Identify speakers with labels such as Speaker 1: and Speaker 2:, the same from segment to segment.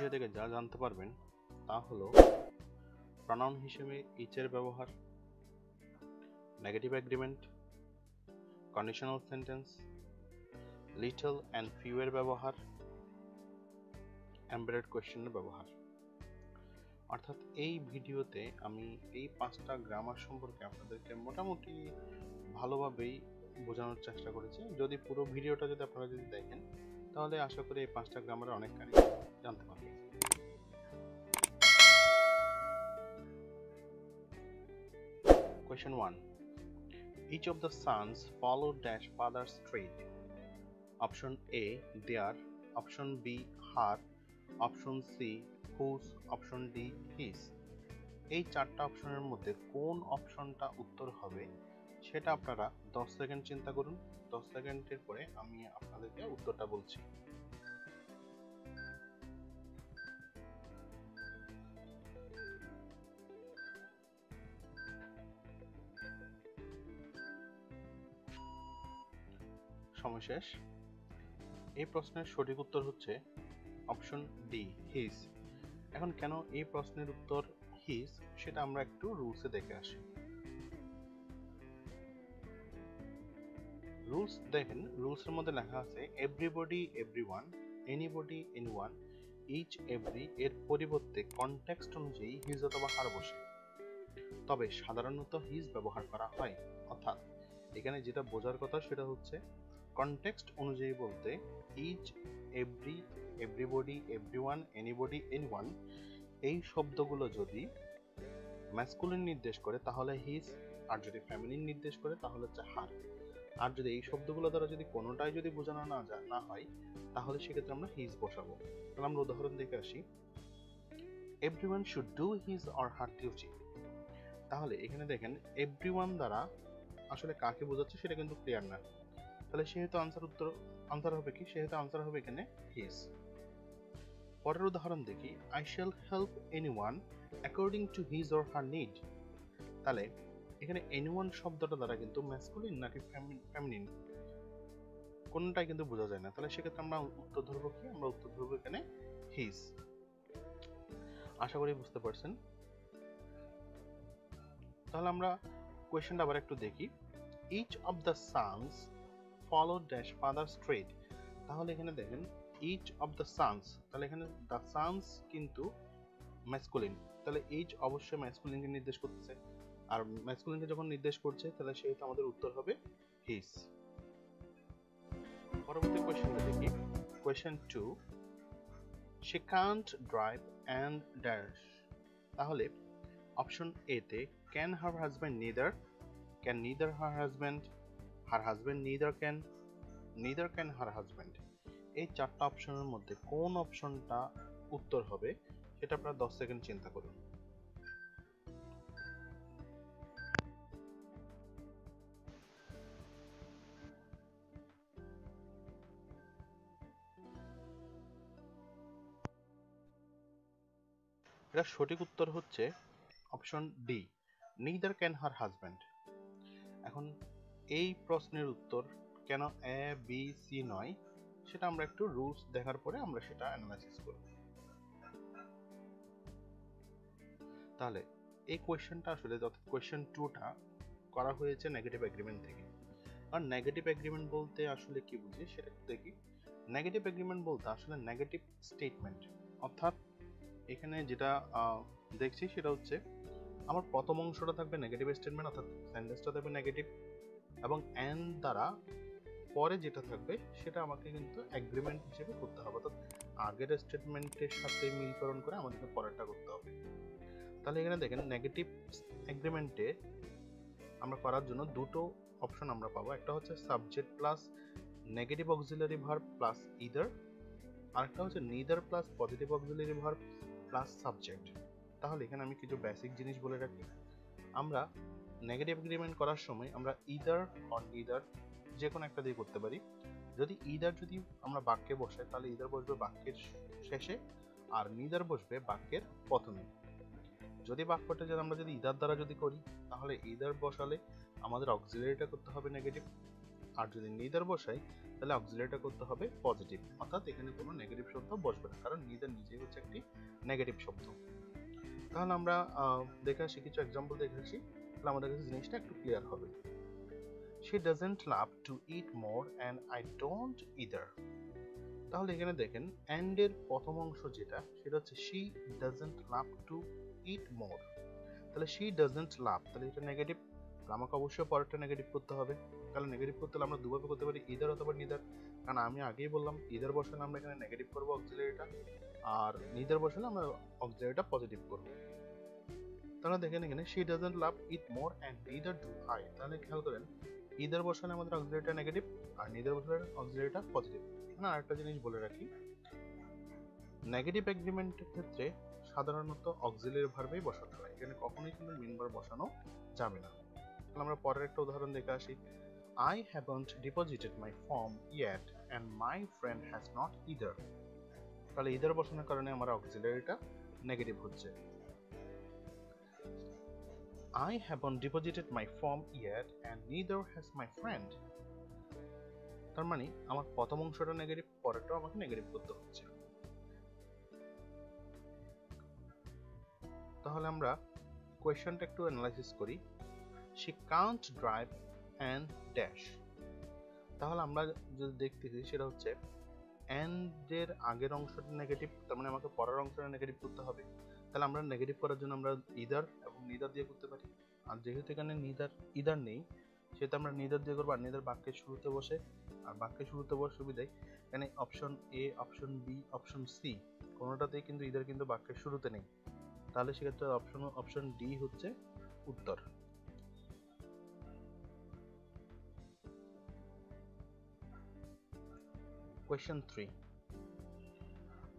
Speaker 1: Video থেকে যা জানতে পারবেন তা হলো প্রনাউন হিসেবে ইচ এর ব্যবহার, negative agreement, conditional sentence, little and few এর ব্যবহার, এমবেডেড কোয়েশ্চেনের ব্যবহার। অর্থাৎ এই ভিডিওতে আমি এই 5টা গ্রামার সম্পর্কে আপনাদেরকে মোটামুটি ভালোভাবেই বোঝানোর চেষ্টা করেছি। যদি পুরো ভিডিওটা আপনারা দেখেন তাহলে আশা করি এই 5টা গ্রামারে অনেকখানি জানতে পারবেন। Question 1. Each of the sons followed dash father's trade. Option A, their. Option B, her. Option C, whose. Option D, his. এই 4টা অপশনের মধ্যে কোন অপশনটা উত্তর হবে সেটা আপনারা 10 সেকেন্ড চিন্তা করুন। 10 সেকেন্ডের পরে আমি আপনাদেরকে উত্তরটা বলছি। সময় শেষ। এই প্রশ্নের সঠিক উত্তর হচ্ছে অপশন ডি, হিজ। এখন কেন এই প্রশ্নের উত্তর হিজ সেটা আমরা একটু রুলসে দেখে আসি। রুলস দেখেন, রুলসের মধ্যে লেখা আছে everybody, everyone, anybody, anyone, each, every এর পরিবর্তে কনটেক্সট অনুযায়ী হিজ অথবা হার বসে। তবে সাধারণত হিজ ব্যবহার করা হয়। অর্থাৎ এখানে যেটা বোঝার কথা সেটা হচ্ছে কনটেক্সট অনুযায়ী বলতে each, every, everybody, everyone, anybody, anyone এই শব্দগুলো যদি ম্যাসকুলিন নির্দেশ করে তাহলে হিজ, আর যদি ফেমিনিন নির্দেশ করে তাহলে হচ্ছে হার। আর যদি এই শব্দগুলো দ্বারা যদি কোনোটাই যদি বোঝানো না হয় তাহলে সেক্ষেত্রে আমরা হিজ বসাবো। তাহলে আমরা উদাহরণ দেখে আসি। Everyone should do his or her duty. তাহলে এখানে দেখেন এভরিওয়ান দ্বারা আসলে কাকে বোঝাচ্ছে সেটা কিন্তু ক্লিয়ার না। তাহলে সেহেতু আনসার হবে কি? সেহেতু আনসার হবে এখানে হিজ। পরের উদাহরণ দেখি। I shall help anyone according to his or her need. তাহলে এখানে এনিওয়ান শব্দটা দ্বারা কিন্তু ম্যাসকুলিন নাকি ফেমিনিন কোনটাই কিন্তু বোঝা যায় না। তাহলে সেক্ষেত্রে আমরা উত্তর ধরবো কি? আমরা উত্তর ধরবো এখানে হিজ। আশা করি বুঝতে পারছেন। তাহলে আমরা কোয়েশ্চেনটা আবার একটু দেখি। Each of the sons follow dash father's trade. তাহলে এখানে দেখেন ইচ অফ দ্য সানস, তাহলে এখানে দ্য সানস কিন্তু ম্যাসকুলিন, তাহলে ইচ অবশ্যই ম্যাসকুলিনকে নির্দেশ করতেছে। আর ম্যাসকুলিনকে যখন নির্দেশ করছে তাহলে সেহেতু আমাদের উত্তর হবে হিজ। পরবর্তী কোয়েশ্চেনটা দেখি। Question 2. She can't drive and dash. তাহলে অপশন এ তে can her husband neither, can neither her husband neither can her husband। এই 4টা অপশনের মধ্যে কোন অপশনটা উত্তর হবে সেটা আপনারা 10 সেকেন্ড চিন্তা করুন। এটা সঠিক উত্তর হচ্ছে option D, neither can her husband। এখন এই প্রশ্নের উত্তর কেন এ, বি, সি নয় সেটা আমরা একটু রুলস দেখার পরে আমরা সেটা অ্যানালাইসিস করব। তাহলে এই কোয়েশ্চেনটা আসলে কোয়েশ্চেন 2টা করা হয়েছে নেগেটিভ এগ্রিমেন্ট থেকে। আর নেগেটিভ এগ্রিমেন্ট বলতে আসলে কি বুঝি সেটা দেখি। নেগেটিভ এগ্রিমেন্ট বলতে আসলে নেগেটিভ স্টেটমেন্ট। অর্থাৎ এখানে যেটা দেখছি সেটা হচ্ছে আমার প্রথম অংশটা থাকবে নেগেটিভ স্টেটমেন্ট, অর্থাৎ সেন্টেন্সটা থাকবে নেগেটিভ, এবং এন্ড দ্বারা পরে যেটা থাকবে সেটা আমাকে কিন্তু এগ্রিমেন্ট হিসেবে করতে হবে। অর্থাৎ আগের স্টেটমেন্টের সাথে মিলকরণ করে আমাদেরকে পরেরটা করতে হবে। তাহলে এখানে দেখেন নেগেটিভ এগ্রিমেন্টে আমরা করার জন্য দুটো অপশন আমরা পাবো। একটা হচ্ছে subject plus negative auxiliary verb plus either, আরেকটা হচ্ছে neither plus positive auxiliary verb plus subject. তাহলে এখানে আমি কিছু বেসিক জিনিস বলে রাখি। আমরা নেগেটিভ এগ্রিমেন্ট করার সময় আমরা ইদার অর নিদার যে কোনো একটা দিয়ে করতে পারি। যদি ইদার যদি আমরা বাক্যে বসাই তাহলে ইদার বসবে বাক্যের শেষে আর নিদার বসবে বাক্যের প্রথমে। যদি বাক্যটা আমরা যদি ইদার দ্বারা যদি করি তাহলে ইদার বসালে আমাদের অক্সিলারিটা করতে হবে নেগেটিভ, আর যদি neither বসাই তাহলে অক্সিলারিটা করতে হবে পজিটিভ, অর্থাৎ এখানে কোনো নেগেটিভ শব্দ বসবে না, কারণ neither নিজেই হচ্ছে একটি নেগেটিভ শব্দ। তাহলে আমরা দেখে আসি, কিছু এক্সাম্পল দেখে আসি, তাহলে আমাদের কাছে জিনিসটা একটু ক্লিয়ার হবে। She doesn't love to eat more and I don't either. তাহলে এখানে দেখেন and এর প্রথম অংশ যেটা, সেটা হচ্ছে she doesn't love to eat more। তাহলে she doesn't love, তাহলে এটা নেগেটিভ, আমাকে অবশ্যই পরেরটা নেগেটিভ করতে হবে। তাহলে নেগেটিভ করতে হলে আমরা দুভাবে করতে পারি, either অথবা neither, কারণ আমি আগেই বললাম either বসালে আমরা এখানে নেগেটিভ করব অক্সিলারিটা, আর neither বসালে আমরা অক্সিলারিটা পজিটিভ করব। তাহলে দেখেন এখানে she doesn't love eat more and neither do I, তাহলে খেয়াল করেন either বসালে আমাদের অক্সিলারিটা নেগেটিভ আর neither বসালে অক্সিলারিটা পজিটিভ। এখানে আরেকটা জিনিস বলে রাখি, নেগেটিভ এগ্রিমেন্টের ক্ষেত্রে সাধারণত অক্সিলারি ভার্বই বসাতে হয়, এখানে কখনোই কিন্তু মেইন ভার্ব বসানো যাবে না। তাহলে আমরা পরের একটা উদাহরণ দেখে আসি। I haven't deposited my form yet and my friend has not either। তাহলে either বসানোর কারণে আমার অক্সিলারিটা নেগেটিভ হচ্ছে। I haven't deposited my form yet and neither has my friend। তার মানে আমার প্রথম অংশটা নেগেটিভ, পরেরটাও আমাকে নেগেটিভ করতে হচ্ছে। তাহলে আমরা কোয়েশ্চনটা একটু অ্যানালাইসিস করি। She can't drive and dash। তাহলে আমরা যদি দেখতেছি সেটা হচ্ছে and এর আগের অংশটা নেগেটিভ, তার মানে আমাকে পরের অংশটা নেগেটিভ করতে হবে। তাহলে আমরা নেগেটিভ করার জন্য আমরা either এবং neither দিয়ে করতে পারি, আর যেহেতু এখানে either নেই সেটা আমরা neither দিয়ে করবো, আর neither বাক্যের শুরুতে বসে, আর বাক্যের শুরুতে বসে সুবিধায় এখানে option A, option B, option C কোনোটাতেই কিন্তু either কিন্তু বাক্যের শুরুতে নেই, তাহলে সেক্ষেত্রে অপশন ডি হচ্ছে উত্তর। Question 3.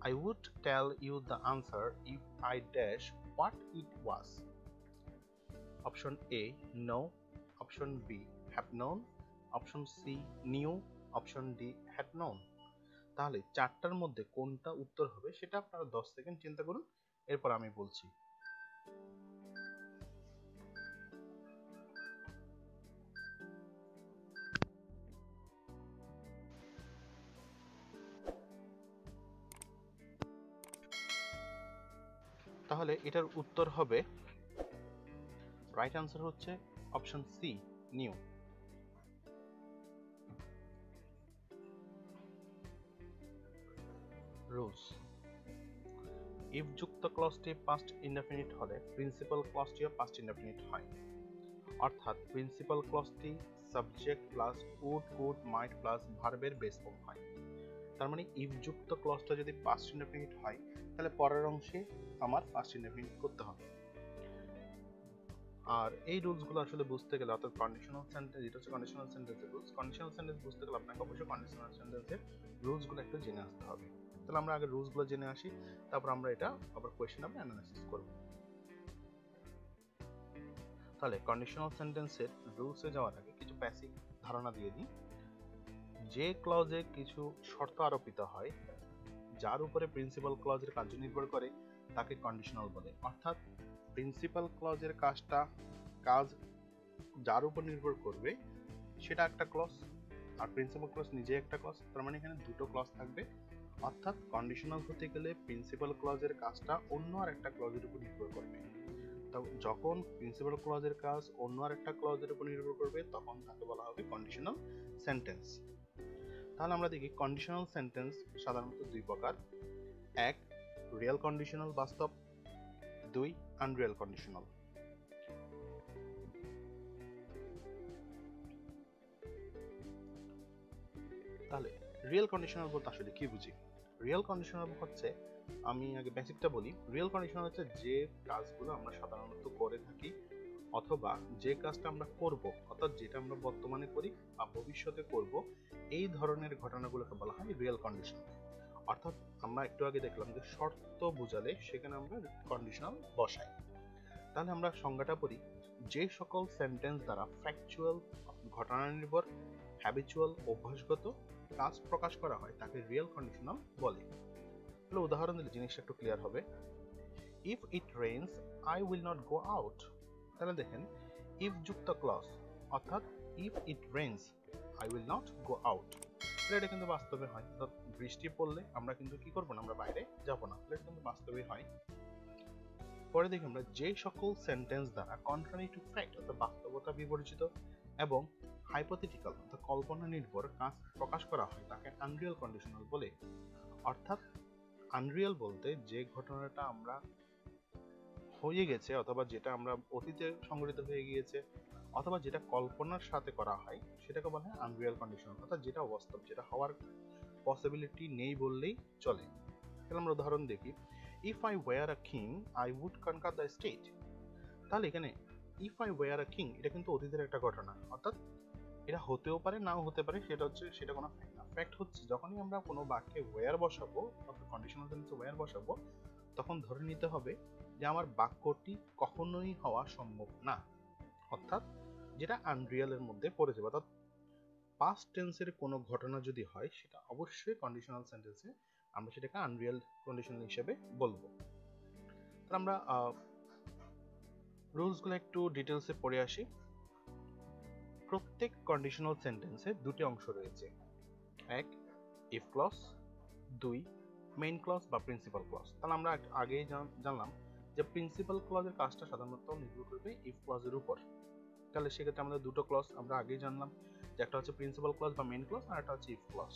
Speaker 1: I would tell you the answer if I dash what it was. Option A, no. Option B, have known. Option C, knew. Option D, had known. তাহলে চারটার মধ্যে কোনটা উত্তর হবে সেটা আপনারা 10 সেকেন্ড চিন্তা করুন, এরপর আমি বলছি। তাহলে এটার উত্তর হবে, রাইট আনসার হচ্ছে option C, new. Rules. If যুক্ত ক্লজটি পাস্ট ইনডেফিনিট হলে প্রিন্সিপাল ক্লজটিও পাস্ট ইনডেফিনিট হয়, অর্থাৎ প্রিন্সিপাল ক্লজটি subject plus would, could, might plus ভার্বের বেস ফর্ম হয়। তার মানে ইফ যুক্ত ক্লজটা যদি পাস্ট ইনডেফিনিট হয় তাহলে পরের অংশে আমার পাস্ট ইনডেফিনিট করতে হবে। আর এই রুলসগুলো আসলে বুঝতে গেলে, অর্থাৎ কন্ডিশনাল সেন্টেন্স, যেটা হচ্ছে কন্ডিশনাল সেন্টেন্সের রুলস, কন্ডিশনাল সেন্টেন্স বুঝতে গেলে আপনাকে অবশ্যই কন্ডিশনাল সেন্টেন্সের রুলসগুলো একটু জেনে আসতে হবে। তাহলে আমরা আগে রুলসগুলো জেনে আসি, তারপর আমরা এটা আবার কোয়েশ্চেন আমরা অ্যানালাইসিস করব। তাহলে কন্ডিশনাল সেন্টেন্সের রুলসে যাওয়ার আগে কিছু বেসিক ধারণা দিয়ে দিই। যে ক্লজে কিছু শর্ত আরোপিত হয় যার উপরে প্রিন্সিপাল ক্লজের কার্য নির্ভর করে তাকে কন্ডিশনাল বলে, অর্থাৎ প্রিন্সিপাল ক্লজের কাজ যার উপর নির্ভর করবে সেটা একটা ক্লজ, আর প্রিন্সিপাল ক্লজ নিজে একটা ক্লজ, তার মানে এখানে দুটো ক্লজ থাকবে। অর্থাৎ কন্ডিশনাল হতে গেলে প্রিন্সিপাল ক্লজের কাজটা অন্য আর একটা ক্লজের উপর নির্ভর করবে। তো যখন প্রিন্সিপাল ক্লজের কাজ অন্য আর একটা ক্লজের উপর নির্ভর করবে তখন তাকে বলা হবে কন্ডিশনাল সেন্টেন্স। তাহলে আমরা দেখি কন্ডিশনাল সেন্টেন্স সাধারণত দুই প্রকার, এক রিয়েল কন্ডিশনাল বাস্তব, দুই আনরিয়েল কন্ডিশনাল। তাহলে রিয়েল কন্ডিশনাল বলতে আসলে কি বুঝি? রিয়েল কন্ডিশনাল হচ্ছে, আমি আগে বেসিকটা বলি, রিয়েল কন্ডিশনাল হচ্ছে যে কাজগুলো আমরা সাধারণত করে থাকি অথবা যে কাজটা আমরা করব, অর্থাৎ যেটা আমরা বর্তমানে করি বা ভবিষ্যতে করব, এই ধরনের ঘটনাগুলোকে বলা হয় রিয়েল কন্ডিশন। অর্থাৎ আমরা একটু আগে দেখলাম যে শর্ত বোঝালে সেখানে আমরা কন্ডিশনাল বসাই। তাহলে আমরা সংজ্ঞাটা পড়ি, যে সকল সেন্টেন্স দ্বারা ফ্যাকচুয়াল ঘটনা নির্ভর, হ্যাবিচুয়াল অভ্যাসগত কাজ প্রকাশ করা হয় তাকে রিয়েল কন্ডিশনাল বলে। তাহলে উদাহরণ দিলে জিনিসটা একটু ক্লিয়ার হবে। If it rains I will not go out. তাহলে দেখেন ইফ যুক্ত ক্লজ, অর্থাৎ if it rains I will not go out। এটা কিন্তু বাস্তবে হয়, বৃষ্টি পড়লে আমরা কিন্তু কি করব না, আমরা বাইরে যাব না, এটা কিন্তু বাস্তবে হয়। পরে দেখি আমরা যে সকল সেন্টেন্স দ্বারা কন্ট্রারি টু ফ্যাক্ট অর্থাৎ বাস্তবতা বিপরীত এবং হাইপোথেটিক্যাল অর্থাৎ কল্পনা নির্ভর কাজ প্রকাশ করা হয় তাকে আনরিয়াল কন্ডিশনাল বলে। অর্থাৎ আনরিয়াল বলতে যে ঘটনাটা আমরা হয়ে গেছে অথবা যেটা আমরা অতীতে সংঘটিত হয়ে গিয়েছে অথবা যেটা কল্পনার সাথে করা হয় সেটাকে বলা হয় আনরিয়াল কন্ডিশনাল, অর্থাৎ যেটা অবাস্তব, যেটা হওয়ার পসিবিলিটি নেই বললেই চলে। তাহলে আমরা উদাহরণ দেখি, if I were a king I would conquer the state. তাহলে এখানে if I were a king এটা কিন্তু অতীতের একটা ঘটনা, অর্থাৎ এটা হতেও পারে নাও হতে পারে, সেটা কোনো ফ্যাক্ট না। ফ্যাক্ট হচ্ছে যখনই আমরা কোনো বাক্যে ওয়ার বসাবো অর্থাৎ কন্ডিশনাল সেন্টেন্সে ওয়ার বসাবো তখন ধরে নিতে হবে যে আমার বাক্যটি কখনোই হওয়া সম্ভব না, অর্থাৎ যেটা আনরিয়ালের মধ্যে পড়ে যাবে। অর্থাৎ পাস্ট টেন্সের কোনো ঘটনা যদি হয় সেটা অবশ্যই কন্ডিশনাল সেন্টেন্সে আমরা সেটাকে আনরিয়াল কন্ডিশনাল হিসেবে বলবো। তাহলে আমরা রুলসগুলো একটু ডিটেলসে পড়ে আসি। প্রত্যেক কন্ডিশনাল সেন্টেন্সে দুটি অংশ রয়েছে, এক ইফ ক্লজ, দুই মেইন ক্লজ বা প্রিন্সিপাল ক্লজ। তাহলে আমরা আগেই জানলাম যে প্রিন্সিপাল ক্লজের কাজটা সাধারণত নির্ভর করবে ইফ ক্লজের উপর। তাহলে সেক্ষেত্রে আমাদের দুটো ক্লজ আমরা আগেই জানলাম, যে একটা হচ্ছে প্রিন্সিপাল ক্লজ বা মেইন ক্লজ আর একটা হচ্ছে ইফ ক্লজ।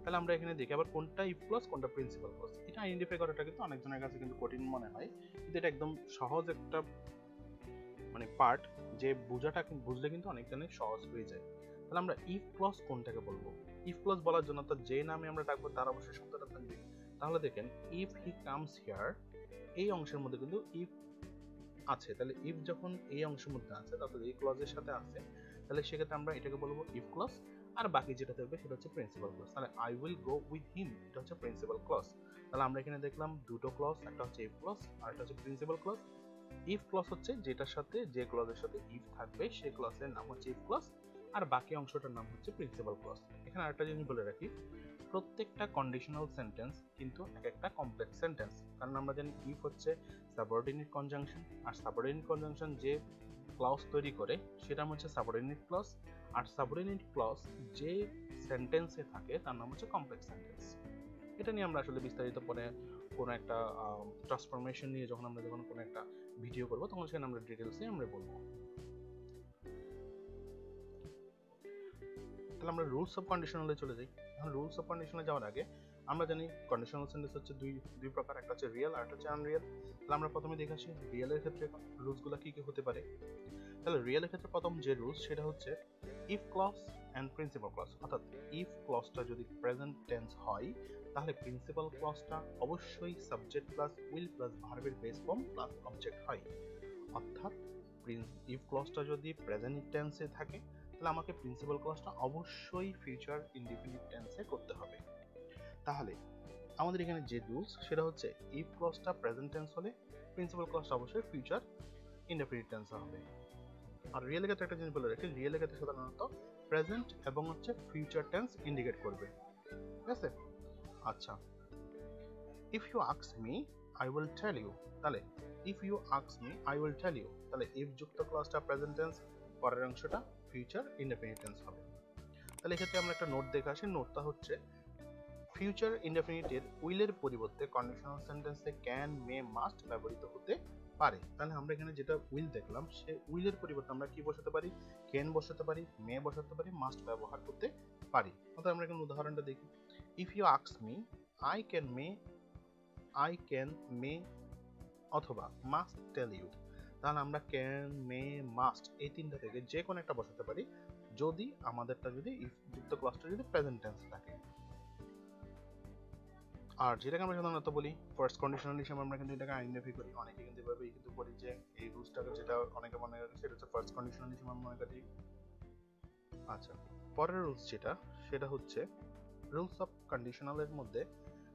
Speaker 1: তাহলে আমরা এখানে দেখি আবার কোনটা ইফ ক্লজ কোনটা প্রিন্সিপাল ক্লজ, এটা আইডেন্টিফাই করাটা কিন্তু অনেকজনের কাছে কিন্তু কঠিন মনে হয়, কিন্তু এটা একদম সহজ একটা পার্ট, যে বুঝলে কিন্তু অনেকজনের সহজ হয়ে যায়। তাহলে আমরা ইফ ক্লজ কোনটাকে বলবো? ইফ ক্লজ বলার জন্য তো যে নামে আমরা ডাকবো তার অবশ্যই শব্দটা থাকবে। তাহলে দেখেন ইফ হি কামস হিয়ার, এই অংশের মধ্যে কিন্তু ইফ আছে। তাহলে ইফ যখন এই অংশের মধ্যে আছে তাহলে এই ক্লজের সাথে আছে, তাহলে সেক্ষেত্রে আমরা এটাকে বলবো ইফ ক্লজ। আর বাকি যেটা থাকবে সেটা হচ্ছে প্রিন্সিপাল ক্লজ। তাহলে I will go with him এটা হচ্ছে প্রিন্সিপাল ক্লজ। তাহলে আমরা এখানে দেখলাম দুটো ক্লজ, একটা হচ্ছে ইফ ক্লজ আর একটা হচ্ছে প্রিন্সিপাল ক্লজ। ইফ ক্লজ হচ্ছে যেটার সাথে যে ক্লজের সাথে ইফ থাকবে সেই ক্লজের নাম হচ্ছে ইফ ক্লজ, আর বাকি অংশটার নাম হচ্ছে প্রিন্সিপাল ক্লজ। এখানে আরেকটা জিনিস বলে রাখি, প্রত্যেকটা কন্ডিশনাল সেন্টেন্স কিন্তু এক একটা কমপ্লেক্স সেন্টেন্স, কারণ আমরা জানি ইফ হচ্ছে সাবঅর্ডিনেট কনজাংশন, আর সাবঅর্ডিনেট কনজাংশন যে ক্লজ তৈরি করে সেটা হচ্ছে সাবঅর্ডিনেট ক্লজ, আর সাবঅর্ডিনেট ক্লজ যে সেন্টেন্সে থাকে তার নাম হচ্ছে কমপ্লেক্স সেন্টেন্স। এটা নিয়ে আমরা আসলে বিস্তারিত পরে কোনো একটা ট্রান্সফরমেশন নিয়ে যখন কোনো একটা ভিডিও করবো তখন সেখানে আমরা ডিটেলসে আমরা বলবো। তাহলে আমরা রুলস অফ কন্ডিশনালে চলে যাই। এখন রুলস অফ কন্ডিশনালে যাওয়ার আগে আমরা জানি কন্ডিশনাল সেন্টেন্স হচ্ছে দুই প্রকার, একটা হচ্ছে রিয়েল আর একটা হচ্ছে আনরিয়েল। তাহলে আমরা প্রথমে দেখে আসি রিয়েলের ক্ষেত্রে রুলসগুলো কি কি হতে পারে। তাহলে রিয়েলের ক্ষেত্রে প্রথম যে রুলস সেটা হচ্ছে if clause and principal clause, অর্থাৎ ইফ ক্লজটা যদি প্রেজেন্ট টেন্স হয় তাহলে প্রিন্সিপাল ক্লজটা অবশ্যই সাবজেক্ট প্লাস উইল প্লাস ভার্বের বেস ফর্ম প্লাস অবজেক্ট হয়। অর্থাৎ ইফ ক্লজটা যদি প্রেজেন্ট টেন্সে থাকে তাহলে আমাকে প্রিন্সিপাল ক্লজটা অবশ্যই ফিউচার ইনডিফিনিট টেন্সে করতে হবে। তাহলে আমাদের এখানে যে রুলস সেটা হচ্ছে ইফ ক্লজটা প্রেজেন্ট টেন্স হলে প্রিন্সিপাল ক্লজটা অবশ্যই ফিউচার ইনডিফিনিট টেন্সে হবে। আর রিয়েল ক্ষেত্রে একটা জিনিস বলে রাখি, রিয়েল ক্ষেত্রে সাধারণত প্রেজেন্ট এবং হচ্ছে ফিউচার টেন্স ইন্ডিকেট করবে, ঠিক আছে? আচ্ছা, if you ask me I will tell you, তাহলে if you ask me I will tell you, তাহলে ইফ যুক্ত ক্লজটা প্রেজেন্ট টেন্স, পরের অংশটা ফিউচার ইনডিফিনিট টেন্স হবে। তাহলে এক্ষেত্রে আমরা একটা নোট দেখে আসি, নোটটা হচ্ছে ফিউচার ইনডিফিনিটের উইলের পরিবর্তে কন্ডিশনাল সেন্টেন্সে ক্যান, মে, মাস্ট ব্যবহৃত হতে পারে। তাহলে আমরা এখানে যেটা উইল দেখলাম সে উইলের পরিবর্তে আমরা কি বসাতে পারি, ক্যান বসাতে পারি, মে বসাতে পারি, মাস্ট ব্যবহার করতে পারি। অর্থাৎ আমরা এখানে উদাহরণটা দেখি, if you ask me I can may অথবা মাস্ট টেল ইউ। তাহলে আমরা ক্যান, মে, মাস্ট এই তিনটা থেকে যে কোনো একটা বসাতে পারি যদি আমাদেরটা যদি ইফ যুক্ত ক্লজটা যদি প্রেজেন্ট টেন্স থাকে। আর যেটাকে আমরা সাধারণত বলি ফার্স্ট কন্ডিশনাল হিসেবে আমরা কিন্তু এটাকে আইডেন্টিফাই করি, অনেকে কিন্তু এভাবেই কিন্তু করি যে এই রুলসটাকে যেটা অনেকে মনে করে সেটা হচ্ছে ফার্স্ট কন্ডিশনাল হিসেবে আমরা মনে করি। আচ্ছা, পরের রুলস যেটা সেটা হচ্ছে রুলস অফ কন্ডিশনালের মধ্যে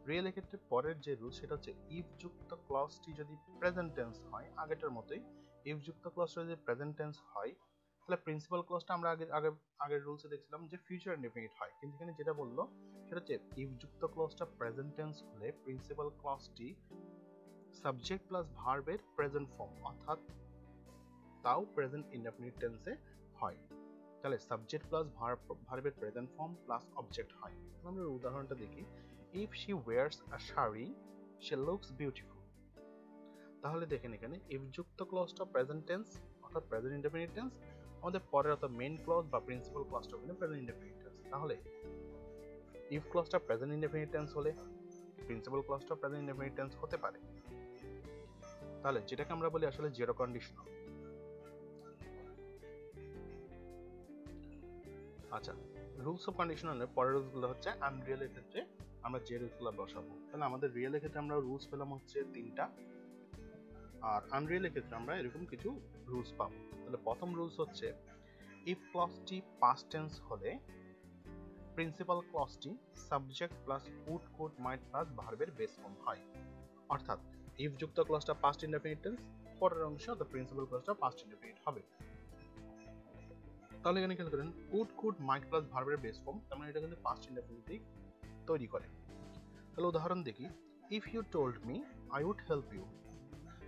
Speaker 1: রিয়েল ক্ষেত্রে পরের যে রুলস সেটা হচ্ছে ইফ যুক্ত ক্লজটি যদি প্রেজেন্ট টেন্স হয়, আগেটার মতোই ইফ যুক্ত ক্লজটা যদি প্রেজেন্ট টেন্স হয় তাহলে প্রিন্সিপাল ক্লজটা আমরা আগের রুলসে দেখছিলাম যে ফিউচার ইনডিফিনিট হয়, কিন্তু এখানে যেটা বললো সেটা হচ্ছে ইফ যুক্ত ক্লজটা প্রেজেন্ট টেন্স হলে প্রিন্সিপাল ক্লজটি সাবজেক্ট প্লাস ভার্বের প্রেজেন্ট ফর্ম অর্থাৎ তাও প্রেজেন্ট ইনডিফিনিট টেন্সে হয়। তাহলে সাবজেক্ট প্লাস ভার্বের প্রেজেন্ট ফর্ম প্লাস অবজেক্ট হয়। আমরা উদাহরণটা দেখি, if she wires a sari she looks beautiful. তাহলে দেখেন এখানে ইফ যুক্ত ক্লজটা প্রেজেন্ট টেন্স অর্থাৎ প্রেজেন্ট ইনডেফিনিট টেন্স, আমাদের পরের অর্থাৎ মেইন ক্লজ বা প্রিন্সিপাল ক্লজটা কিন্তু প্রেজেন্ট ইনডেফিনিট টেন্স। তাহলে ইফ ক্লজটা প্রেজেন্ট ইনডেফিনিট টেন্স হলে প্রিন্সিপাল ক্লজটা প্রেজেন্ট ইনডেফিনিট টেন্স হতে পারে। তাহলে যেটাকে আমরা বলি আসলে জিরো কন্ডিশনাল। আচ্ছা, রুলস অফ কন্ডিশনালের পরের রুলসগুলো হচ্ছে আনরিয়েলের ক্ষেত্রে আমরা যে রুলসগুলো বসাবো। তাহলে আমাদের রিয়েলের ক্ষেত্রে আমরা রুলস পেলাম হচ্ছে 3টা, আর আনরিয়েলের ক্ষেত্রে আমরা এরকম কিছু রুলস পাবো। তাহলে প্রথম রুলস হচ্ছে ইফ ক্লজটি পাস্ট টেন্স হলে প্রিন্সিপাল ক্লজটি subject plus would could might plus ভার্বের বেস ফর্ম হয়। অর্থাৎ ইফ যুক্ত ক্লজটা পাস্ট ইনডেফিনিট টেন্স, পরের অংশে অর্থাৎ প্রিন্সিপাল ক্লজটা পাস্ট ইনডেফিনিট হবে। তাহলে এখানে খেয়াল করেন উড কুড মাইট প্লাস ভার্বের বেস ফর্ম, তার মানে এটা কিন্তু পাস্ট ইনডেফিনিটিভ তৈরি করে। তাহলে উদাহরণ দেখি, if you told me I would help you.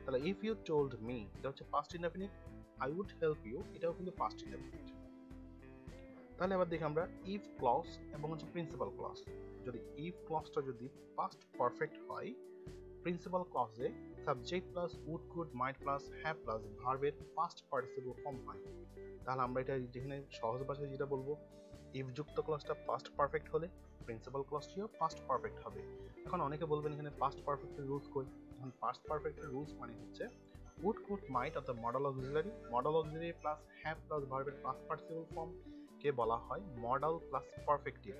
Speaker 1: তাহলে ইফ ইউ টোল্ড মি এটা হচ্ছে past indefinite, I would help you এটাও কিন্তু পাস্ট ইনডেফিনিট। তাহলে এবার দেখি আমরা ইফ ক্লজ এবং হচ্ছে প্রিন্সিপাল ক্লজ, যদি ইফ ক্লজটা যদি পাস্ট পারফেক্ট হয়, প্রিন্সিপাল ক্লজে subject plus would could might plus have plus ভার্বের পাস্ট পার্টিসিপল ফর্ম হয়। তাহলে আমরা এটা যেখানে সহজ ভাষায় যেটা বলবো, ইফ যুক্ত ক্লজটা পাস্ট পারফেক্ট হলে প্রিন্সিপাল ক্লজটিও পাস্ট পারফেক্ট হবে। এখন অনেকে বলবেন এখানে পাস্ট পারফেক্টের রুলস কই? এখন পাস্ট পারফেক্টের রুলস মানে হচ্ছে উড কুড মাইট অর্থাৎ modal auxiliary plus have plus ভার্বের পাস্ট পার্টিসিপল ফর্ম কে বলা হয় মডেল প্লাস পারফেক্টিভ,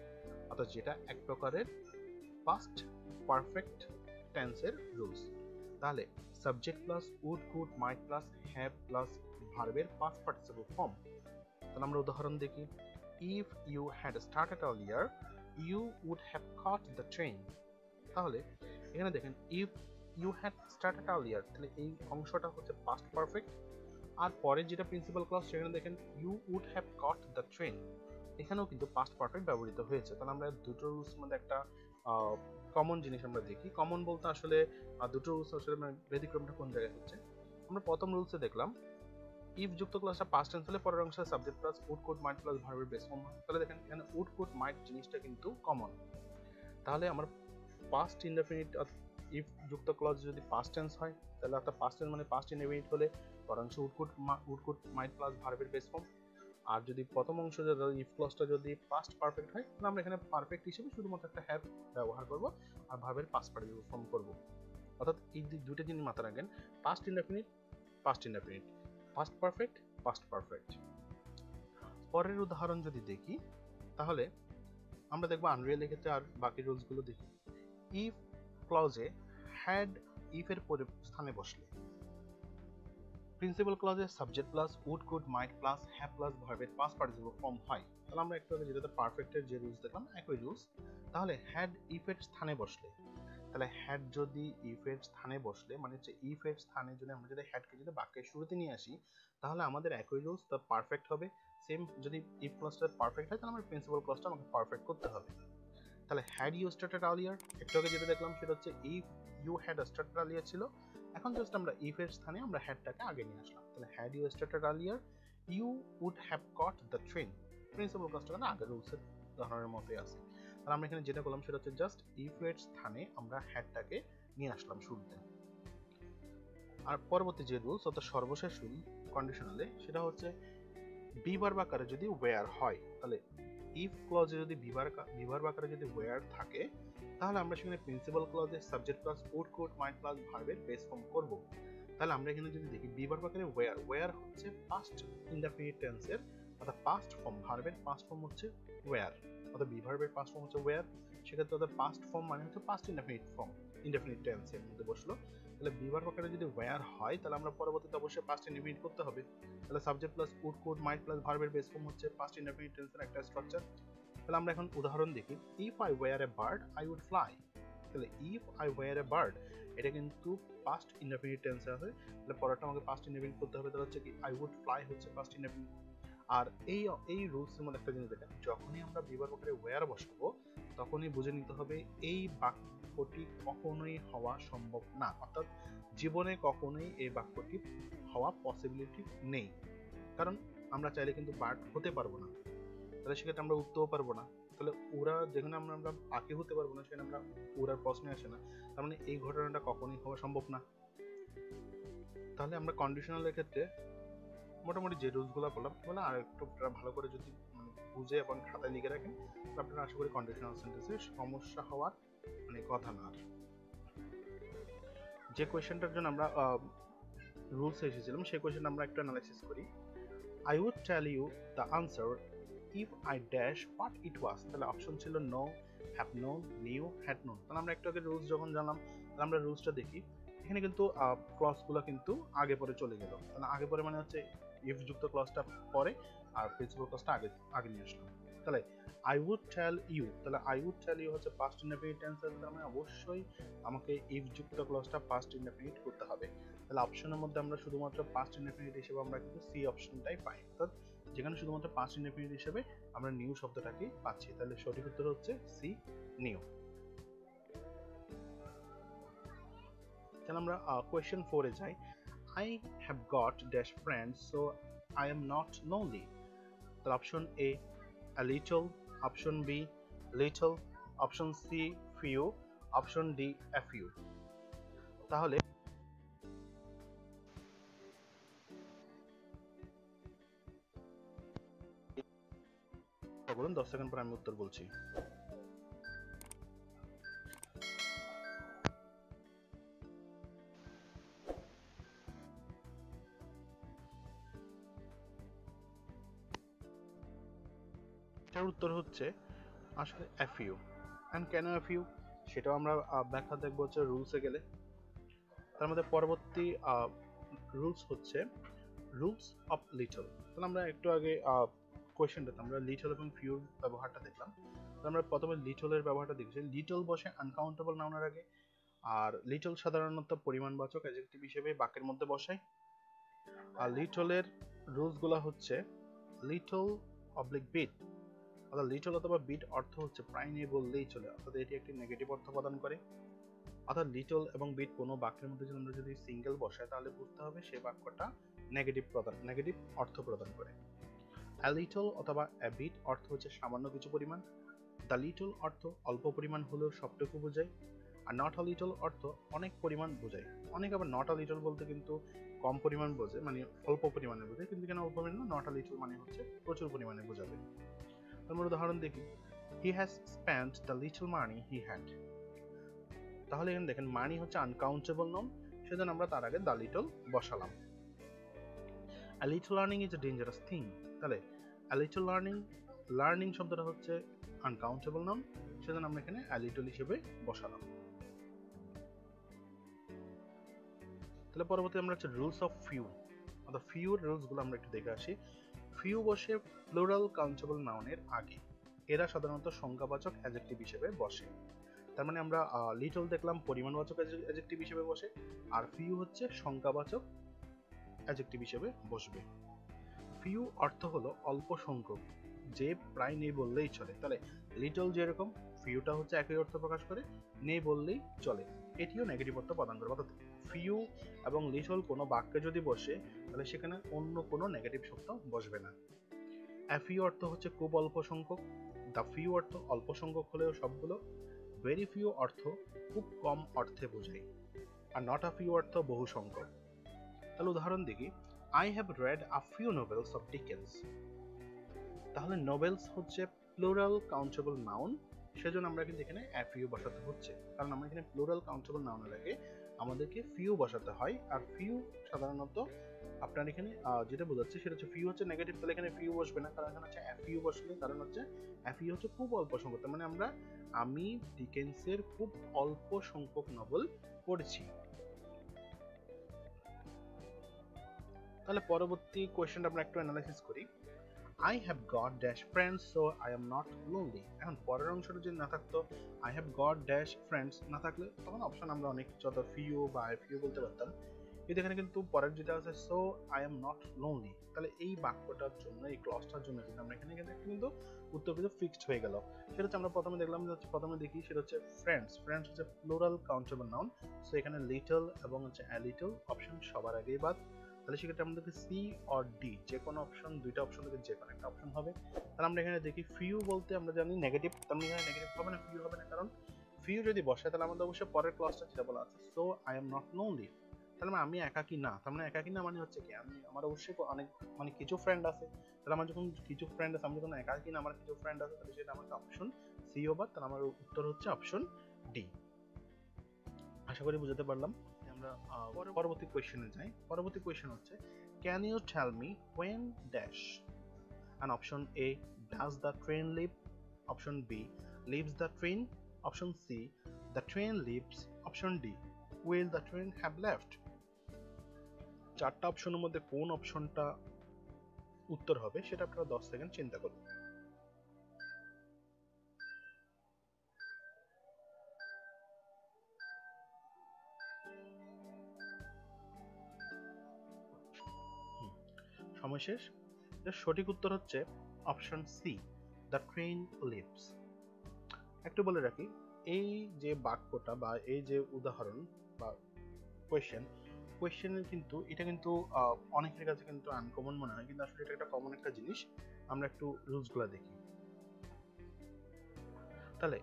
Speaker 1: অর্থাৎ যেটা এক প্রকারের পাস্ট পারফেক্ট টেন্সের রুলস। তাহলে subject plus would could might plus have plus ভার্বের পাস্ট পার্টিসিপল ফর্ম। তাহলে আমরা উদাহরণ দেখি, if you had started earlier you would have caught the train. তাহলে এখানে দেখেন if you had started earlier, তাহলে এই অংশটা হচ্ছে পাস্ট পারফেক্ট, আর পরে যেটা প্রিন্সিপাল ক্লজ সেখানে দেখেন you would have caught the train, এখানেও কিন্তু পাস্ট পারফেক্ট ব্যবহৃত হয়েছে। তাহলে আমরা দুটো রুলস মধ্যে একটা কমন জিনিস আমরা দেখি। কমন বলতে আসলে দুটো রুলস আসলে ব্যতিক্রমটা কোন জায়গায় হচ্ছে। আমরা প্রথম রুলসে দেখলাম ইফ যুক্ত ক্লজটা পাস্ট টেন্স হলে পরের অংশে subject plus would could might plus ভার্বের বেস ফর্ম হয়। তাহলে দেখেন এখানে উড কুড মাইট জিনিসটা কিন্তু কমন। তাহলে আমরা পাস্ট ইনডেফিনিট ইফ যুক্ত ক্লজ যদি পাস্ট টেন্স হয়, তাহলে অর্থাৎ পাস্ট টেন্স মানে পাস্ট ইনডেফিনিট হলে পরের অংশে উড কুড মাইট প্লাস ভার্বের বেস ফর্ম। আর যদি প্রথম অংশ ইফ ক্লজটা যদি পাস্ট পারফেক্ট হয়, তাহলে আমরা এখানে পারফেক্ট হিসেবে শুধুমাত্র একটা হ্যাভ ব্যবহার করব আর ভার্বের পাস্ট পার্টিসিপল ফর্ম করব। অর্থাৎ এই দুটো জিনিস মাথায় রাখবেন, past indefinite past perfect past perfect. পরের উদাহরণ যদি দেখি, তাহলে আমরা দেখব আনরিয়েলের ক্ষেত্রে আর বাকি রুলসগুলো দেখি। ইফ ক্লজে হ্যাড ইফ এর স্থানে বসলে প্রিন্সিপাল ক্লজে subject plus would could might plus have plus ভার্বের পাস্ট পার্টিসিপল ফর্ম হয়। তাহলে আমরা একটু আগে যেটাতে পারফেক্টের যে রুলস দেখলাম একই রুলস। তাহলে হ্যাড ইফ এর স্থানে বসলে, তাহলে হ্যাড যদি ইফ এর স্থানে বসলে মানে হচ্ছে ইফ এর স্থানে যদি আমরা যদি হ্যাডকে যদি বাক্যের শুরুতে নিয়ে আসি, তাহলে আমাদের একই রুলস তা পারফেক্ট হবে। সেম যদি ইফ ক্লজটা পারফেক্ট হয়, তাহলে আমার প্রিন্সিপাল ক্লজটা আমাকে পারফেক্ট করতে হবে। তাহলে হ্যাড ইউ স্টার্টেড আর্লিয়ার, একটু আগে যেটা দেখলাম সেটা হচ্ছে if you had started earlier ছিল, এখন জাস্ট আমরা ইফ এর স্থানে আমরা হ্যাডটাকে আগে নিয়ে আসলাম। তাহলে had you started earlier you would have caught the train, principal ক্লজটা আগের রুলসের উদাহরণের মতোই আছে। তাহলে আমরা এখানে যেটা করলাম সেটা হচ্ছে জাস্ট ইফ এর স্থানে আমরা হ্যাডটাকে নিয়ে আসলাম শুরুতে। আর পরবর্তী যে রুলস অর্থাৎ সর্বশেষ রুল কন্ডিশনালে, সেটা হচ্ছে বিভার্ব আকারে যদি ওয়্যার হয়, তাহলে ইফ ক্লজে যদি বিভার্ব আকারে যদি ওয়্যার থাকে, তাহলে আমরা সেখানে প্রিন্সিপাল ক্লজে subject plus would could might plus ভার্বের বেস ফর্ম করব। তাহলে আমরা এখানে যদি দেখি বিভার্ব আকারে ওয়্যার হচ্ছে পাস্ট ইনডেফিনিট টেন্সের অর্থাৎ পাস্ট ফর্ম, ভার্বের পাস্ট ফর্ম হচ্ছে ওয়্যার, অর্থাৎ বিভার্বের পাস্ট ফর্ম হচ্ছে ওয়্যার, সেক্ষেত্রে অর্থাৎ পাস্ট ফর্ম মানে হচ্ছে পাস্ট ইনডেফিনিট টেন্সের মধ্যে বসলো। তাহলে বিভার্ব আকারে যদি ওয়্যার হয়, তাহলে আমরা পরবর্তীতে অবশ্যই পাস্ট ইনডেফিনিট করতে হবে। তাহলে subject plus would could might plus ভার্বের বেস ফর্ম হচ্ছে পাস্ট ইনডেফিনিট টেন্সের একটা স্ট্রাকচার। তাহলে আমরা এখন উদাহরণ দেখি, if I were a bird I would fly. তাহলে if I were a bird এটা কিন্তু পাস্ট ইনডেফিনিট টেন্সে আছে, তাহলে পরেরটা আমাকে পাস্ট ইনডেফিনিট করতে হবে। তাহলে হচ্ছে কি আই উড ফ্লাই হচ্ছে পাস্ট ইনডেফিনিট। আর এই রুলসের মধ্যে একটা জিনিস দেখেন, যখনই আমরা বিভার্ব আকারে ওয়্যার বসাবো তখনই বুঝে নিতে হবে এই বাক্যটি কখনোই হওয়া সম্ভব না, অর্থাৎ জীবনে কখনোই এই বাক্যটি হওয়া পসিবিলিটি নেই। কারণ আমরা চাইলে কিন্তু বার্ড হতে পারবো না, তাহলে সেক্ষেত্রে আমরা উঠতেও পারবো না। তাহলে ওরা যেখানে আমরা পাখি হতে পারবো না সেখানে আমরা ওড়ার প্রশ্নে আসে না, তার মানে এই ঘটনাটা কখনোই হওয়া সম্ভব না। তাহলে আমরা কন্ডিশনালের ক্ষেত্রে মোটামুটি যে রুলসগুলো বললাম এগুলো আর একটু ভালো করে যদি বুঝে এবং খাতায় লিখে রাখেন, আপনারা আশা করি কন্ডিশনাল সেন্টেন্সে সমস্যা হওয়ার কথা না। যে কোয়েশ্চেনটার জন্য আমরা রুলস এসেছিলাম সেই কোয়েশ্চেনটা আমরা একটু অ্যানালাইসিস করি। I would tell you the answer if I dash what it was। তাহলে অপশন ছিল know, have known, knew, had known। তাহলে আমরা একটু আগে রুলস যখন জানলাম, তাহলে আমরা রুলসটা দেখি। এখানে কিন্তু ক্লজগুলো কিন্তু আগে পরে চলে গেল। তাহলে আগে পরে মানে হচ্ছে ইফ যুক্ত ক্লজটা পরে আর প্রিন্সিপাল ক্লজটা আগে আগে নিয়ে আসলাম। তাহলে I would tell you, তাহলে I would tell you হচ্ছে পাস্ট ইনডেফিনিট টেন্স, তার মানে অবশ্যই আমাকে ইফ যুক্ত ক্লজটা পাস্ট ইনডেফিনিট করতে হবে। তাহলে অপশনের মধ্যে আমরা শুধুমাত্র পাস্ট ইনডেফিনিট হিসেবে আমরা কিন্তু সি অপশনটাই পাই, অর্থাৎ যেখানে শুধুমাত্র পাস্ট ইনডেফিনিট হিসেবে আমরা নিউ শব্দটাকে পাচ্ছি। তাহলে সঠিক উত্তর হচ্ছে সি, নিউ। তাহলে আমরা কোয়েশ্চেন 4 এ যাই। I have got dash friends so I am not lonely। তাহলে option A a little, option B little, option C few, option D a few। তাহলে বলুন, 10 সেকেন্ড পর আমি উত্তর বলছি। এটার উত্তর হচ্ছে আসলে a few। and কেন a few সেটাও আমরা ব্যাখ্যা দেখবো হচ্ছে রুলসে গেলে। তার মধ্যে পরবর্তী রুলস হচ্ছে রুলস অফ লিটল। তাহলে আমরা একটু আগে কোয়েশ্চেনটাতে আমরা লিটল এবং ফিউর ব্যবহারটা দেখলাম। আমরা প্রথমে লিটলের ব্যবহারটা দেখছি। লিটল বসে আনকাউন্টেবল নাউনের আগে, আর লিটল সাধারণত পরিমাণবাচক অ্যাডজেক্টিভ হিসেবে বাক্যের মধ্যে বসায়। আর লিটলের রুলসগুলো হচ্ছে লিটল অবলিক বিট, অর্থাৎ লিটল অথবা বিট অর্থ হচ্ছে প্রায় নেই বললেই চলে, অর্থাৎ এটি একটি নেগেটিভ অর্থ প্রদান করে। অর্থাৎ লিটল এবং বিট কোনো বাক্যের মধ্যে যদি আমরা যদি সিঙ্গেল বসাই তাহলে বুঝতে হবে সেই বাক্যটা নেগেটিভ অর্থ প্রদান করে। a little অথবা a bit অর্থ হচ্ছে সামান্য কিছু পরিমাণ। the little অর্থ অল্প পরিমাণ হলেও সবটুকু বোঝায়। আর not a little অর্থ অনেক পরিমাণ বোঝায়। অনেক আবার not a little বলতে কিন্তু কম পরিমাণ বোঝে, মানে অল্প পরিমাণে বোঝায়, কিন্তু কেন অল্প পরিমাণ না, not a little মানে হচ্ছে প্রচুর পরিমাণে বোঝাবে। আমরা উদাহরণ দেখি, he has spent the little money he had। তাহলে এখানে দেখেন মানি হচ্ছে আনকাউন্টেবল নাউন, সেজন্য আমরা তার আগে the little বসালাম। a little learning is a dangerous thing। তাহলে a little learning শব্দটা হচ্ছে আনকাউন্টেবল নাউন, সেজন্য আমরা এখানে a little হিসেবে বসালাম। তাহলে পরবর্তী আমরা হচ্ছে রুলস অফ ফিউ, অর্থাৎ ফিউ রুলস গুলো আমরা একটু দেখে আসি। ফিউ বসে প্লুরাল কাউন্টেবল নাউনের আগে, এরা সাধারণত সংখ্যাবাচক অ্যাডজেক্টিভ হিসেবে বসে। তার মানে আমরা লিটল দেখলাম পরিমাণবাচক অ্যাডজেক্টিভ হিসেবে বসে, আর ফিউ হচ্ছে সংখ্যাবাচক অ্যাডজেক্টিভ হিসেবে বসবে। ফিউ অর্থ হলো অল্প সংখ্যক, যে প্রায় নেই বললেই চলে। তাহলে লিটল যেরকম, ফিউটা হচ্ছে একই অর্থ প্রকাশ করে, নেই বললেই চলে, এটিও নেগেটিভ অর্থ প্রদান করে। অর্থাৎ ফিউ এবং লিটল কোনো বাক্যে যদি বসে তাহলে সেখানে অন্য কোনো নেগেটিভ শব্দ বসবে না। a few অর্থ হচ্ছে খুব অল্প সংখ্যক, the few অর্থ অল্প সংখ্যক হলেও সবগুলো, very few অর্থ খুব কম অর্থে বোঝায়, আর not a few অর্থ বহু সংখ্যক। তাহলে উদাহরণ দেখি, I have read a few novels of Dickens। তাহলে নোবেলস হচ্ছে প্লুরাল কাউন্টেবল নাউন, সেজন্য আমরা কিন্তু এখানে a few বসাতে হচ্ছে, কারণ আমরা এখানে প্লুরাল কাউন্টেবল নাউনের আগে আমাদেরকে ফিউ বসাতে হয়। আর ফিউ সাধারণত আপনার এখানে যেটা বোঝাচ্ছে সেটা হচ্ছে ফিউ হচ্ছে নেগেটিভ, তাহলে এখানে ফিউ বসবে না, কারণ এখানে হচ্ছে a few বসবে, কারণ হচ্ছে a few হচ্ছে খুব অল্প সংখ্যক। তার মানে আমি ডিকেন্সের খুব অল্প সংখ্যক নভেল পড়েছি। তাহলে পরবর্তী কোয়েশ্চেনটা আমরা একটু অ্যানালাইসিস করি। I have got dash friends so I am not lonely। এখন পরের অংশটা যদি না থাকতো, I have got dash friends না থাকলে তখন অপশন আমরা অনেক যত few বা a few বলতে পারতাম, কিন্তু এখানে কিন্তু পরের যেটা আছে so I am not lonely, তাহলে এই বাক্যটার জন্য এই ক্লজটার জন্য কিন্তু আমরা এখানে কিন্তু উত্তর কিন্তু ফিক্সড হয়ে গেল। সেটা হচ্ছে আমরা প্রথমে দেখলাম, প্রথমে দেখি সেটা হচ্ছে ফ্রেন্ডস হচ্ছে প্লুরাল কাউন্টেবল নাউন, সো এখানে লিটল এবং হচ্ছে a little অপশন সবার আগেই বাদ। তাহলে সেক্ষেত্রে আমাদেরকে সি অর ডি যে কোনো অপশন, দুইটা অপশন থেকে যে কোনো একটা অপশন হবে। তাহলে আমরা এখানে দেখি ফিউ বলতে আমরা জানি নেগেটিভ, তাহলে এখানে নেগেটিভ হবে না, ফিউ হবে না, কারণ ফিউ যদি বসে তাহলে আমাদের অবশ্যই পরের ক্লজটা যেটা বলা আছে, so I am not lonely, তাহলে আমি একাকী না, তার মানে একাকী না মানে হচ্ছে কি আমার অবশ্যই অনেক মানে কিছু ফ্রেন্ড আছে, তাহলে আমার যখন কিছু ফ্রেন্ড আছে, আমি যখন একাকী না আমার কিছু ফ্রেন্ড আছে, তাহলে সেটা আমাকে অপশন সি হবে, তাহলে আমার উত্তর হচ্ছে অপশন ডি। আশা করি বুঝতে পারলাম। আমরা পরবর্তী কোয়েশ্চেনে যাই। পরবর্তী কোয়েশ্চেন হচ্ছে can you tell me when dash, and option A does the train leave, option B leaves the train, option C the train leaves, option D will the train have left। চারটা অপশনের মধ্যে কোন অপশনটা উত্তর হবে সেটা আপনারা 10 সেকেন্ড চিন্তা করুন। সময় শেষ। সঠিক উত্তর হচ্ছে option C, the train leaves. একটু বলে রাখি, এই যে বাক্যটা বা এই যে উদাহরণ বা কোয়েশ্চেনের কিন্তু এটা কিন্তু অনেকের কাছে কিন্তু আনকমন মনে হয়, কিন্তু আসলে এটা একটা কমন একটা জিনিস। আমরা একটু রুলসগুলো দেখি। তাহলে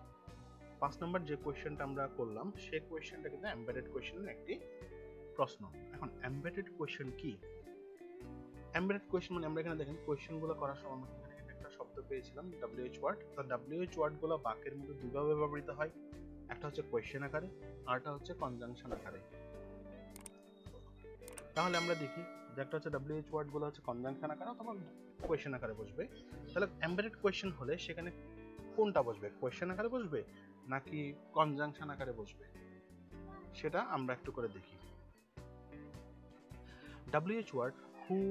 Speaker 1: 5 নম্বর যে কোয়েশ্চেনটা আমরা করলাম সেই কোয়েশ্চেনটা কিন্তু এমবেডেড কোয়েশ্চেনের একটি প্রশ্ন। এখন এমবেডেড কোয়েশ্চেন কি? এমবেডেড কোয়েশ্চেন মানে আমরা এখানে দেখেন কোয়েশ্চেনগুলো করার সময় আমরা এখানে একটা শব্দ পেয়েছিলাম WH ওয়ার্ড। তো WH ওয়ার্ডগুলো বাক্যের মধ্যে দুইভাবে ব্যবহৃত হয়, একটা হচ্ছে কোয়েশ্চেন আকারে আর একটা হচ্ছে কনজাংশন আকারে। তাহলে আমরা দেখি যে একটা হচ্ছে WH ওয়ার্ডগুলো হচ্ছে কনজাংশন আকারে অথবা কোয়েশ্চেন আকারে বসবে। তাহলে এমবেডেড কোয়েশ্চেন হলে সেখানে কোনটা বসবে, কোয়েশ্চেন আকারে বসবে নাকি কনজাংশন আকারে বসবে, সেটা আমরা একটু করে দেখি। WH word who,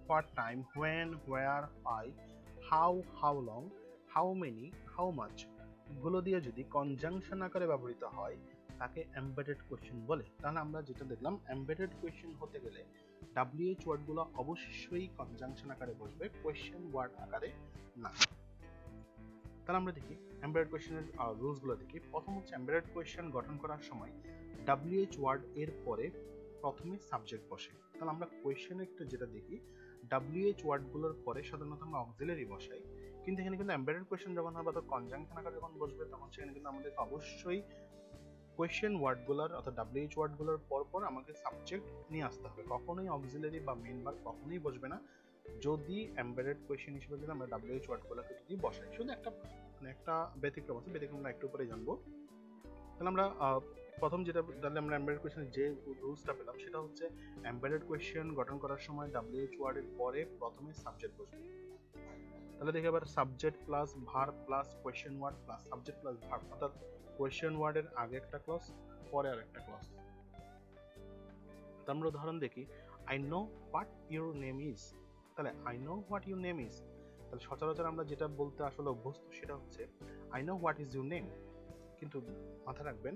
Speaker 1: what time, when, where, why, how long, how many, how much গুলো দিয়ে যদি কনজাংশন আকারে ব্যবহৃত হয় তাকে এমবেডেড কোয়েশ্চেন বলে। তাহলে আমরা যেটা দেখলাম এমবেডেড কোয়েশ্চেন হতে গেলে WH ওয়ার্ডগুলো অবশ্যই কনজাংশন আকারে বসবে, কোয়েশ্চেন ওয়ার্ড আকারে না। তাহলে আমরা দেখি এমবেডেড কোয়েশ্চেনের রুলসগুলো দেখি। প্রথম হচ্ছে এমবেডেড কোয়েশ্চেন গঠন করার সময় WH ওয়ার্ড এর পরে প্রথমে সাবজেক্ট বসে। তাহলে আমরা কোয়েশ্চেনে একটু যেটা দেখি WH ওয়ার্ডগুলোর পরে সাধারণত আমরা অক্সিলারি বসাই, কিন্তু এখানে কিন্তু এমবেডেড কোয়েশ্চেন যখন হবে অথবা কনজাংশন আকারে যখন বসবে তখন সেখানে কিন্তু আমাদের অবশ্যই কোয়েশ্চেন ওয়ার্ডগুলোর অর্থাৎ WH ওয়ার্ডগুলোর পর আমাকে সাবজেক্ট নিয়ে আসতে হবে, কখনোই অক্সিলারি বা মেইন ভার্ব কখনোই বসবে না যদি এমবেডেড কোয়েশ্চেন হিসেবে যদি আমরা WH ওয়ার্ডগুলোকে যদি বসাই। শুধু একটা ব্যতিক্রম আছে, ব্যতিক্রম আমরা একটু পরে জানবো। তাহলে আমরা প্রথম যেটা তাহলে আমরা এমবেডেড কোয়েশ্চেন যে রুলসটা পেলাম সেটা হচ্ছে এমবেডেড কোয়েশ্চেন গঠন করার সময় WH ওয়ার্ডের পরে প্রথমে সাবজেক্ট বসবে। তাহলে দেখি আবার subject plus verb plus question word plus subject plus verb, অর্থাৎ কোয়েশ্চেন ওয়ার্ডের আগে একটা ক্লজ পরে আরেকটা ক্লজ। আমরা উদাহরণ দেখি I know what your name is. তাহলে I know what your name is, তাহলে সচরাচর আমরা যেটা বলতে আসলে অভ্যস্ত সেটা হচ্ছে I know what is your name, কিন্তু মাথায় রাখবেন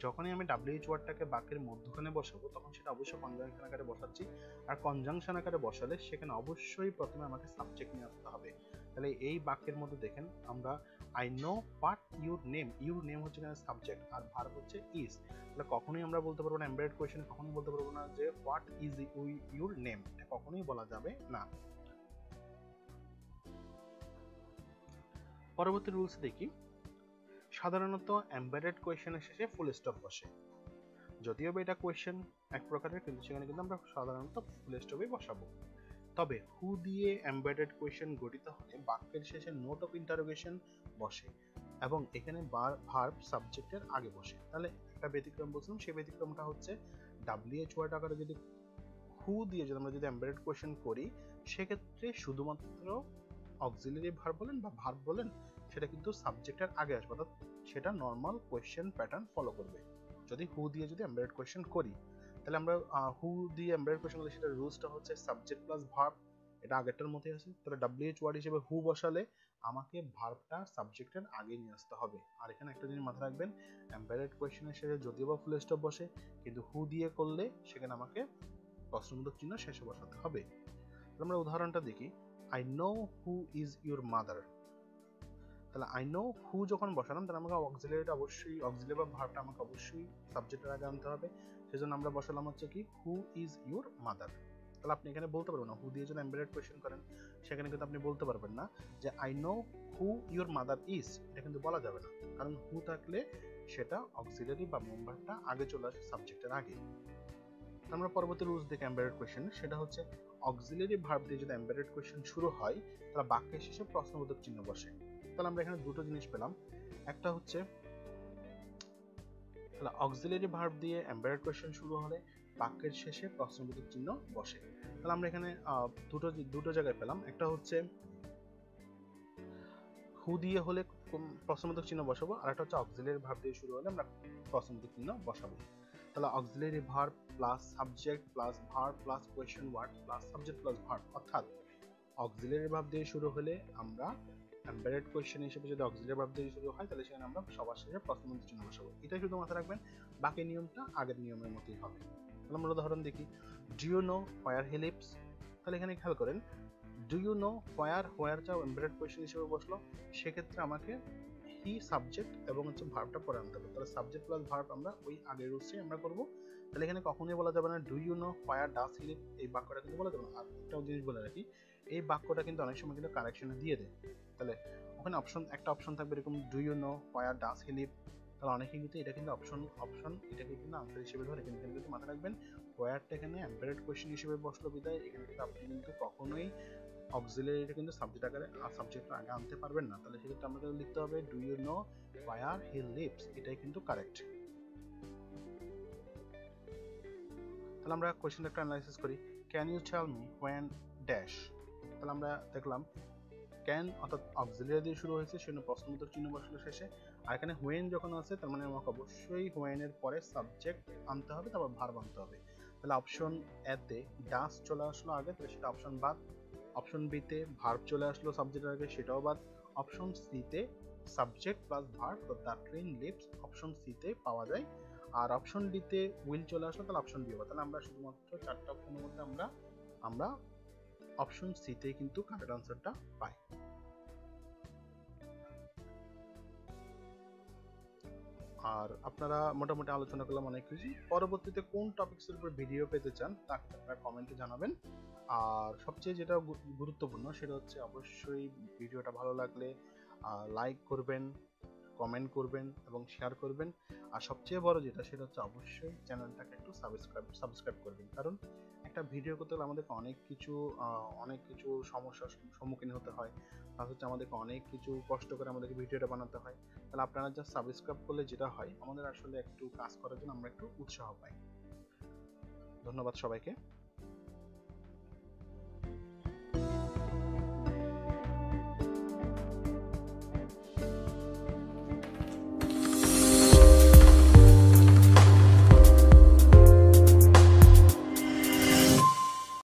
Speaker 1: যখনই আমি WH ওয়ার্ডটাকে বাক্যের মধ্যখানে বসাবো তখন সেটা অবশ্যই কনজাংশন আকারে বসাচ্ছি, আর কনজাংশন আকারে বসালে সেখানে অবশ্যই প্রথমে আমাকে সাবজেক্ট নিয়ে আসতে হবে। তাহলে এই বাক্যের মধ্যে দেখেন আমরা I know what your name, your name হচ্ছে এখানে সাবজেক্ট আর ভার্ব হচ্ছে ইজ। তাহলে কখনোই আমরা বলতে পারবো না এমবেডেড কোয়েশ্চেনে কখনোই বলতে পারবো না যে হোয়াট ইজ ইউর নেম, এটা কখনোই বলা যাবে না। পরবর্তী রুলস দেখি। সাধারণত এমবেডেড কোয়েশ্চেনের শেষে ফুল স্টপ বসে, যদিও এটা কোয়েশ্চেন এক প্রকারের কিন্তু সেখানে কিন্তু আমরা সাধারণত ফুল স্টপই বসাবো। তবে হু দিয়ে এমবেডেড কোয়েশ্চেন গঠিত হলে বাক্যের শেষে নোট অফ ইন্টারোগেশন বসে এবং এখানে ভার্ব সাবজেক্টের আগে বসে। তাহলে একটা ব্যতিক্রম বলছিলাম, সেই ব্যতিক্রমটা হচ্ছে WH ওয়ার্ড আকারে যদি হু দিয়ে যদি আমরা যদি এমবেডেড কোয়েশ্চেন করি সেক্ষেত্রে শুধুমাত্র অক্সিলারি ভার্ব বলেন বা ভার্ব বলেন সেটা কিন্তু সাবজেক্টের আগে আসবে, অর্থাৎ সেটা নর্মাল কোয়েশ্চেন প্যাটার্ন ফলো করবে। যদি হু দিয়ে যদি এমবেডেড কোয়েশ্চেন করি তাহলে আমরা হু দিয়ে এমবেডেড কোয়েশ্চেন করলে সেটা রুলসটা হচ্ছে সাবজেক্ট প্লাস ভার্ব, এটা আগেরটার মতোই আছে। তাহলে WH ওয়ার্ড হিসেবে হু বসালে আমাকে ভার্বটা সাবজেক্টের আগে নিয়ে আসতে হবে। আর এখানে একটা জিনিস মাথায় রাখবেন এমবেডেড কোয়েশ্চেনের শেষে যদিও বা ফুল স্টপ বসে কিন্তু হু দিয়ে করলে সেখানে আমাকে প্রশ্নবোধক চিহ্ন শেষে বসাতে হবে। আমরা উদাহরণটা দেখি I know who is your mother. তাহলে আই নো হু যখন বসালাম তাহলে আমাকে অক্সিলারিটা অবশ্যই অক্সিলারি বা ভার্বটা আমাকে অবশ্যই সাবজেক্টের আগে আনতে হবে, সেজন্য আমরা বসালাম হচ্ছে কি হু ইজ ইউর মাদার। তাহলে আপনি এখানে বলতে পারবেন না, হু দিয়ে যদি এমবেডেড কোয়েশ্চেন করেন সেখানে কিন্তু আপনি বলতে পারবেন না যে I know who your mother is, এটা কিন্তু বলা যাবে না, কারণ হু থাকলে সেটা অক্সিলারি বা মেইন ভার্বটা আগে চলে আসে সাবজেক্টের আগে। আমরা পরবর্তী রুলস দেখি এমবেডেড কোয়েশ্চেন, সেটা হচ্ছে অক্সিলারি ভার্ব দিয়ে যদি এমবেডেড কোয়েশ্চেন শুরু হয় তাহলে বাক্যের শেষে প্রশ্নবোধক চিহ্ন বসে। তাহলে আমরা এখানে দুটো জিনিস পেলাম, একটা হচ্ছে তাহলে অক্সিলারি ভার্ব দিয়ে এমবেডেড কোয়েশ্চেন শুরু হলে বাক্যের শেষে প্রশ্নবোধক চিহ্ন বসে। তাহলে আমরা এখানে দুটো জায়গায় পেলাম, একটা হচ্ছে হু দিয়ে হলে প্রশ্নবোধক চিহ্ন বসাবো, আর একটা হচ্ছে অক্সিলারি ভার্ব দিয়ে শুরু হলে আমরা প্রশ্নবোধক চিহ্ন বসাবো। তাহলে auxiliary verb plus subject plus verb plus question word plus subject plus verb, অর্থাৎ অক্সিলারি ভার্ব দিয়ে শুরু হলে আমরা এমবেডেড কোয়েশ্চেন হিসেবে যদি অক্সিলারি ভার্ব দিয়ে শুরু হয় তাহলে সেখানে আমরা সবার শেষে প্রশ্নবোধক চিহ্ন বসাবো। এটাই শুধু মাথায় রাখবেন, বাকি নিয়মটা আগের নিয়মের মতোই হবে। তাহলে আমরা উদাহরণ দেখি, do you know where he lives. তাহলে এখানে খেয়াল করেন, ডু ইউ নো হোয়ারটাও এমবেডেড কোয়েশ্চেন হিসেবে বসলো, সেক্ষেত্রে আমাকে হি সাবজেক্ট এবং হচ্ছে ভার্বটা পরে আনতে হবে। তাহলে সাবজেক্ট প্লাস ভার্ব আমরা ওই আগের রুলসেই আমরা করব। তাহলে এখানে কখনোই বলা যাবে না do you know where does he live, এই বাক্যটা কিন্তু বলা যাবে না। আর একটাও জিনিস বলে রাখি, এই বাক্যটা কিন্তু অনেক সময় কিন্তু কারেকশনে দিয়ে দেয়। তাহলে ওখানে একটা অপশন থাকবে এরকম, do you know where does he live. তাহলে অনেকে কিন্তু এটা কিন্তু অপশন এটাকে কিন্তু আনসার হিসেবে ধরে, কিন্তু মাথায় রাখবেন হোয়ারটা এখানে এমবেডেড কোয়েশ্চেন হিসেবে বসলো বিদায় এখানে কিন্তু আপনি কিন্তু কখনোই অক্সিলারিটা কিন্তু সাবজেক্ট আকারে সাবজেক্ট আগে আনতে পারবেন না। তাহলে সেক্ষেত্রে আমাদের লিখতে হবে do you know where he lives, এটাই কিন্তু কারেক্ট। তাহলে আমরা কোশ্চেনটা একটা অ্যানালাইসিস করি, can you tell me when dash. তাহলে আমরা দেখলাম ক্যান অর্থাৎ অক্সিলারি দিয়ে শুরু হয়েছে, সেজন্য প্রশ্নবোধক চিহ্ন বসলো শেষে। আর এখানে হোয়েন যখন আছে তার মানে আমাকে অবশ্যই হোয়েনের পরে সাবজেক্ট আনতে হবে, তারপর ভার্ব আনতে হবে। তাহলে অপশন এ তে ডাস চলে আসলো আগে, তাহলে সেটা অপশন বাদ। অপশন বি তে ভার্ব চলে আসলো সাবজেক্টের আগে, সেটাও বাদ। অপশন সি তে subject plus verb, the train leaves, option C তে পাওয়া যায়। আর অপশন ডি তে উইল চলে আসলো, তাহলে অপশন ডি হবে। তাহলে আমরা শুধুমাত্র চারটা অপশনের মধ্যে আমরা অপশন সি তে কিন্তু কারেক্ট আনসারটা পাই। আর আপনারা মোটামুটি আলোচনা করলাম অনেক কিছু। পরবর্তীতে কোন টপিকসের উপর ভিডিও পেতে চান তা আপনারা কমেন্টে জানাবেন। আর সবচেয়ে যেটা গুরুত্বপূর্ণ সেটা হচ্ছে অবশ্যই ভিডিওটা ভালো লাগলে লাইক করবেন, কমেন্ট করবেন এবং শেয়ার করবেন। আর সবচেয়ে বড় যেটা সেটা হচ্ছে অবশ্যই চ্যানেলটাকে একটু সাবস্ক্রাইব করবেন, কারণ একটা ভিডিও করতে হলে আমাদেরকে অনেক কিছু সমস্যার সম্মুখীন হতে হয়, আর হচ্ছে আমাদেরকে অনেক কিছু কষ্ট করে আমাদেরকে ভিডিওটা বানাতে হয়। তাহলে আপনারা যা সাবস্ক্রাইব করলে যেটা হয় আমাদের আসলে একটু কাজ করার জন্য আমরা একটু উৎসাহ পাই। ধন্যবাদ সবাইকে।